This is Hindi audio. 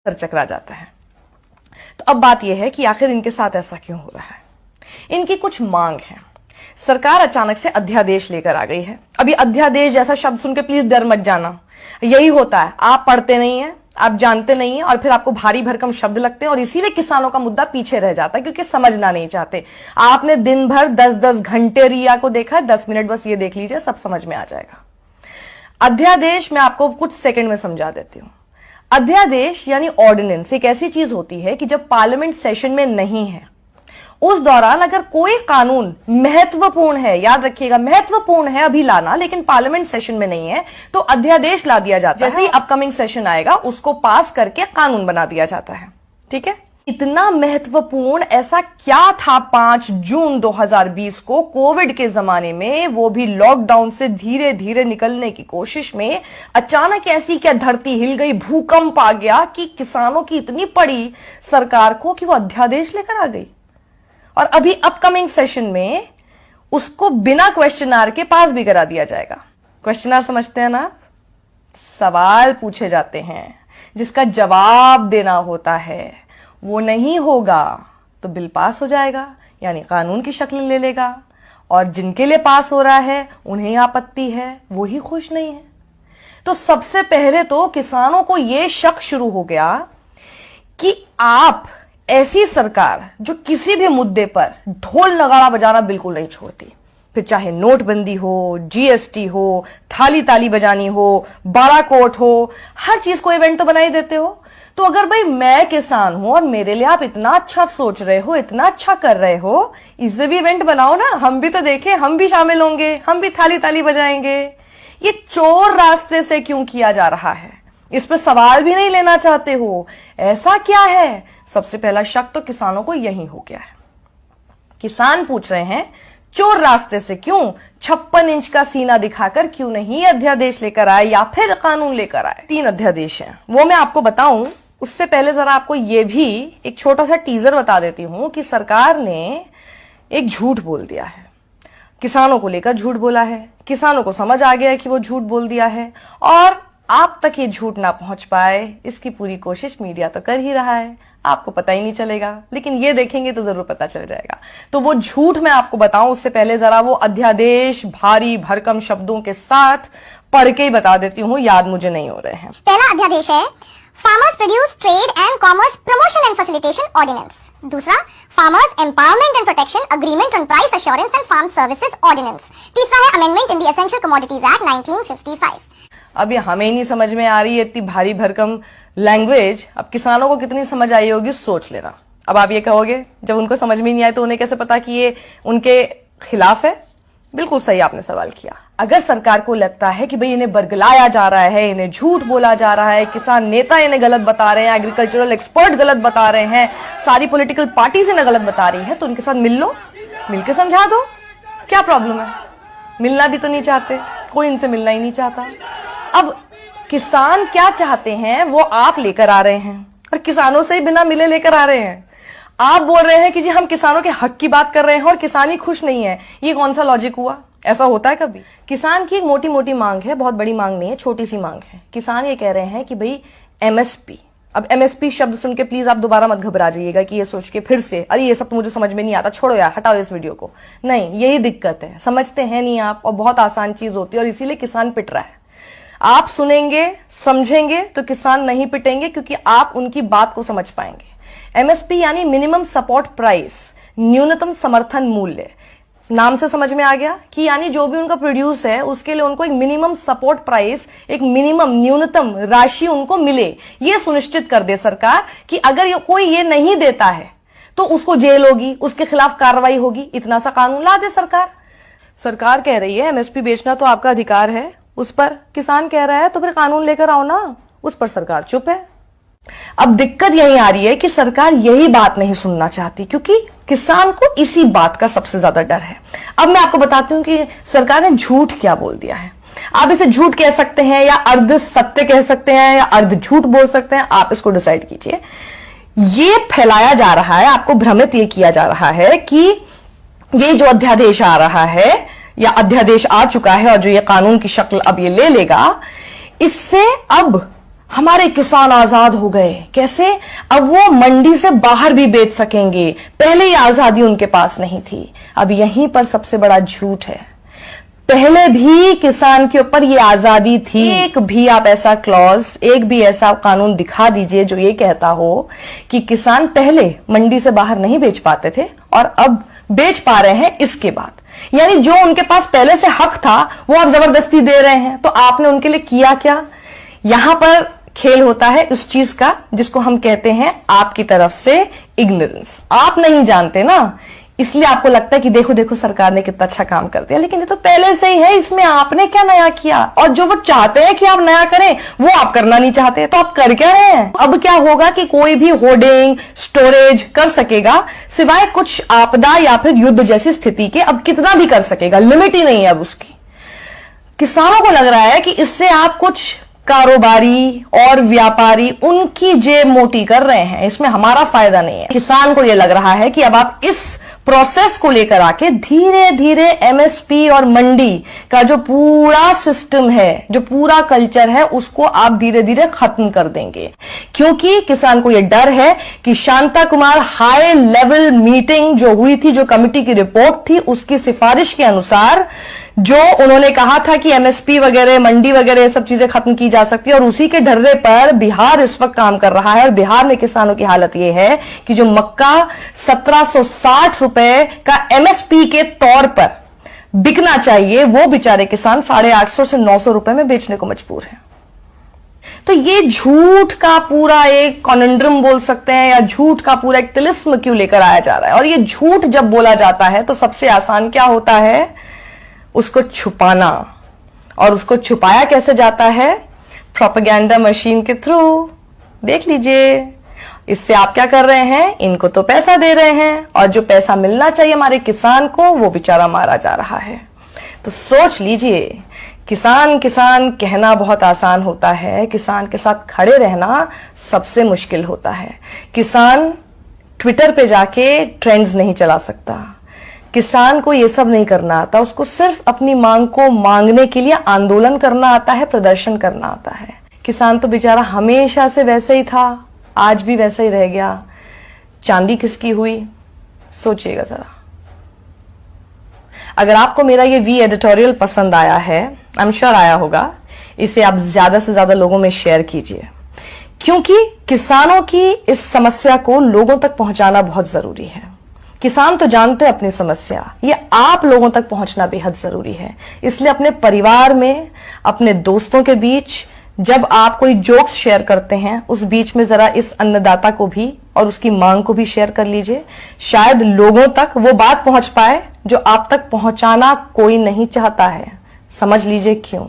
चकरा जाता है। तो अब बात यह है कि आखिर इनके साथ ऐसा क्यों हो रहा है। इनकी कुछ मांग है। सरकार अचानक से अध्यादेश लेकर आ गई है। अभी अध्यादेश जैसा शब्द सुन के प्लीज डर मत जाना, यही होता है, आप पढ़ते नहीं है, आप जानते नहीं है और फिर आपको भारी भरकम शब्द लगते हैं और इसीलिए किसानों का मुद्दा पीछे रह जाता है क्योंकि समझना नहीं चाहते। आपने दिन भर 10-10 घंटे रिया को देखा, 10 मिनट बस ये देख लीजिए, सब समझ में आ जाएगा। अध्यादेश मैं आपको कुछ सेकंड में समझा देती हूं। अध्यादेश यानी ऑर्डिनेंस एक ऐसी चीज होती है कि जब पार्लियामेंट सेशन में नहीं है उस दौरान अगर कोई कानून महत्वपूर्ण है, याद रखिएगा महत्वपूर्ण है अभी लाना, लेकिन पार्लियामेंट सेशन में नहीं है तो अध्यादेश ला दिया जाता है। जैसे ही अपकमिंग सेशन आएगा उसको पास करके कानून बना दिया जाता है। ठीक है, इतना महत्वपूर्ण ऐसा क्या था 5 जून 2020 को कोविड के जमाने में, वो भी लॉकडाउन से धीरे धीरे निकलने की कोशिश में, अचानक ऐसी क्या धरती हिल गई, भूकंप आ गया कि किसानों की इतनी पड़ी सरकार को कि वो अध्यादेश लेकर आ गई और अभी अपकमिंग सेशन में उसको बिना क्वेश्चन के पास भी करा दिया जाएगा। क्वेश्चन समझते हैं ना आप? सवाल पूछे जाते हैं जिसका जवाब देना होता है, वो नहीं होगा तो बिल पास हो जाएगा यानी कानून की शक्ल ले लेगा और जिनके लिए पास हो रहा है उन्हें आपत्ति है, वो ही खुश नहीं है। तो सबसे पहले तो किसानों को यह शक शुरू हो गया कि आप ऐसी सरकार जो किसी भी मुद्दे पर ढोल नगाड़ा बजाना बिल्कुल नहीं छोड़ती, फिर चाहे नोटबंदी हो, जीएसटी हो, थाली ताली बजानी हो, बड़ा कोर्ट हो, हर चीज को इवेंट तो बना ही देते हो। तो अगर भाई मैं किसान हूं और मेरे लिए आप इतना अच्छा सोच रहे हो, इतना अच्छा कर रहे हो, इसे भी इवेंट बनाओ ना, हम भी तो देखें, हम भी शामिल होंगे, हम भी थाली ताली बजाएंगे। ये चोर रास्ते से क्यों किया जा रहा है, इस पर सवाल भी नहीं लेना चाहते हो, ऐसा क्या है? सबसे पहला शक तो किसानों को यही हो गया है। किसान पूछ रहे हैं चोर रास्ते से क्यों, 56 इंच का सीना दिखाकर क्यों नहीं अध्यादेश लेकर आए या फिर कानून लेकर आए। 3 अध्यादेश हैं, वो मैं आपको बताऊं उससे पहले जरा आपको यह भी एक छोटा सा टीजर बता देती हूं कि सरकार ने एक झूठ बोल दिया है, किसानों को लेकर झूठ बोला है, किसानों को समझ आ गया है कि वो झूठ बोल दिया है और आप तक ये झूठ ना पहुंच पाए इसकी पूरी कोशिश मीडिया तो कर ही रहा है, आपको पता ही नहीं चलेगा, लेकिन ये देखेंगे तो जरूर पता चल जाएगा। तो वो झूठ मैं आपको बताऊं उससे पहले जरा वो अध्यादेश भारी भरकम शब्दों के साथ पढ़ के ही बता देती हूँ, याद मुझे नहीं हो रहे हैं। पहला अध्यादेश है farmers produce trade and commerce promotion and facilitation ordinance. दूसरा farmers empowerment and protection agreement on price assurance and farm services ordinance. तीसरा है amendment in the essential commodities act 1955। अब ये हमें नहीं समझ में आ रही है इतनी भारी भरकम लैंग्वेज, अब किसानों को कितनी समझ आई होगी सोच लेना। अब आप ये कहोगे जब उनको समझ में नहीं आए तो उन्हें कैसे पता कि ये उनके खिलाफ है? बिल्कुल सही आपने सवाल किया। अगर सरकार को लगता है कि भाई इन्हें बरगलाया जा रहा है, इन्हें झूठ बोला जा रहा है, किसान नेता इन्हें गलत बता रहे हैं, एग्रीकल्चरल एक्सपर्ट गलत बता रहे हैं, सारी पॉलिटिकल पार्टीज इन्हें गलत बता रही है, तो उनके साथ मिल लो, मिलकर समझा दो, क्या प्रॉब्लम है? मिलना भी तो नहीं चाहते, कोई इनसे मिलना ही नहीं चाहता। अब किसान क्या चाहते हैं वो आप लेकर आ रहे हैं और किसानों से ही बिना मिले लेकर आ रहे हैं। आप बोल रहे हैं कि जी हम किसानों के हक की बात कर रहे हैं और किसान ही खुश नहीं है, ये कौन सा लॉजिक हुआ? ऐसा होता है कभी? किसान की एक मोटी मोटी मांग है, बहुत बड़ी मांग नहीं है, छोटी सी मांग है। किसान ये कह रहे हैं कि भाई एमएसपी, अब एमएसपी शब्द सुन के प्लीज आप दोबारा मत घबरा जाइएगा कि ये सोच के फिर से अरे ये सब तो मुझे समझ में नहीं आता, छोड़ो यार, हटाओ इस वीडियो को। नहीं, यही दिक्कत है, समझते हैं नहीं आप और बहुत आसान चीज होती है और इसीलिए किसान पिट रहा है। आप सुनेंगे समझेंगे तो किसान नहीं पिटेंगे क्योंकि आप उनकी बात को समझ पाएंगे। एमएसपी यानी मिनिमम सपोर्ट प्राइस, न्यूनतम समर्थन मूल्य, नाम से समझ में आ गया कि यानी जो भी उनका प्रोड्यूस है उसके लिए उनको एक मिनिमम सपोर्ट प्राइस, एक मिनिमम न्यूनतम राशि उनको मिले, ये सुनिश्चित कर दे सरकार कि अगर कोई ये नहीं देता है तो उसको जेल होगी, उसके खिलाफ कार्रवाई होगी। इतना सा कानून ला दे सरकार। सरकार कह रही है एमएसपी बेचना तो आपका अधिकार है, उस पर किसान कह रहा है तो फिर कानून लेकर आओ ना, उस पर सरकार चुप है। अब दिक्कत यही आ रही है कि सरकार यही बात नहीं सुनना चाहती क्योंकि किसान को इसी बात का सबसे ज्यादा डर है। अब मैं आपको बताती हूं कि सरकार ने झूठ क्या बोल दिया है। आप इसे झूठ कह सकते हैं या अर्ध सत्य कह सकते हैं या अर्ध झूठ बोल सकते हैं, आप इसको डिसाइड कीजिए। ये फैलाया जा रहा है, आपको भ्रमित ये किया जा रहा है कि ये जो अध्यादेश आ रहा है या अध्यादेश आ चुका है और जो ये कानून की शक्ल अब ये ले लेगा, इससे अब हमारे किसान आजाद हो गए। कैसे? अब वो मंडी से बाहर भी बेच सकेंगे, पहले ही आजादी उनके पास नहीं थी। अब यहीं पर सबसे बड़ा झूठ है, पहले भी किसान के ऊपर ये आजादी थी। एक भी आप ऐसा क्लॉज, एक भी ऐसा कानून दिखा दीजिए जो ये कहता हो कि किसान पहले मंडी से बाहर नहीं बेच पाते थे और अब बेच पा रहे हैं इसके बाद। यानी जो उनके पास पहले से हक था वो आप जबरदस्ती दे रहे हैं। तो आपने उनके लिए किया क्या? यहां पर खेल होता है उस चीज का जिसको हम कहते हैं आपकी तरफ से इग्नोरेंस। आप नहीं जानते ना, इसलिए आपको लगता है कि देखो देखो सरकार ने कितना अच्छा काम कर दिया, लेकिन ये तो पहले से ही है, इसमें आपने क्या नया किया? और जो वो चाहते हैं कि आप नया करें वो आप करना नहीं चाहते, तो आप कर क्या रहे हैं? अब क्या होगा कि कोई भी होर्डिंग स्टोरेज कर सकेगा सिवाय कुछ आपदा या फिर युद्ध जैसी स्थिति के। अब कितना भी कर सकेगा, लिमिट ही नहीं है अब उसकी। किसानों को लग रहा है कि इससे आप कुछ कारोबारी और व्यापारी उनकी जेब मोटी कर रहे हैं, इसमें हमारा फायदा नहीं है। किसान को यह लग रहा है कि अब आप इस प्रोसेस को लेकर आके धीरे धीरे एमएसपी और मंडी का जो पूरा सिस्टम है, जो पूरा कल्चर है, उसको आप धीरे धीरे खत्म कर देंगे। क्योंकि किसान को यह डर है कि Shanta Kumar high level meeting जो हुई थी, जो कमिटी की रिपोर्ट थी, उसकी सिफारिश के अनुसार जो उन्होंने कहा था कि एमएसपी वगैरह, मंडी वगैरह ये सब चीजें खत्म की जा सकती है, और उसी के डर्रे पर बिहार इस वक्त काम कर रहा है। और बिहार में किसानों की हालत यह है कि जो मक्का 1760 रुपए का एमएसपी के तौर पर बिकना चाहिए, वो बेचारे किसान 850 से 900 रुपए में बेचने को मजबूर हैं। तो ये झूठ का पूरा एक कॉन्ड्रम बोल सकते हैं, या झूठ का पूरा एक तिलिस्म क्यों लेकर आया जा रहा है? और ये झूठ जब बोला जाता है तो सबसे आसान क्या होता है? उसको छुपाना। और उसको छुपाया कैसे जाता है? प्रोपेगेंडा मशीन के थ्रू। देख लीजिए, इससे आप क्या कर रहे हैं? इनको तो पैसा दे रहे हैं, और जो पैसा मिलना चाहिए हमारे किसान को, वो बेचारा मारा जा रहा है। तो सोच लीजिए, किसान किसान कहना बहुत आसान होता है, किसान के साथ खड़े रहना सबसे मुश्किल होता है। किसान ट्विटर पे जाके ट्रेंड्स नहीं चला सकता, किसान को ये सब नहीं करना आता, उसको सिर्फ अपनी मांग को मांगने के लिए आंदोलन करना आता है, प्रदर्शन करना आता है। किसान तो बेचारा हमेशा से वैसे ही था, आज भी वैसे ही रह गया। चांदी किसकी हुई? सोचिएगा जरा। अगर आपको मेरा ये वी एडिटोरियल पसंद आया है, आई एम श्योर आया होगा, इसे आप ज्यादा से ज्यादा लोगों में शेयर कीजिए, क्योंकि किसानों की इस समस्या को लोगों तक पहुंचाना बहुत जरूरी है। किसान तो जानते हैं अपनी समस्या, ये आप लोगों तक पहुंचना बेहद जरूरी है। इसलिए अपने परिवार में, अपने दोस्तों के बीच जब आप कोई जोक्स शेयर करते हैं, उस बीच में जरा इस अन्नदाता को भी और उसकी मांग को भी शेयर कर लीजिए। शायद लोगों तक वो बात पहुंच पाए जो आप तक पहुंचाना कोई नहीं चाहता है। समझ लीजिए क्यों।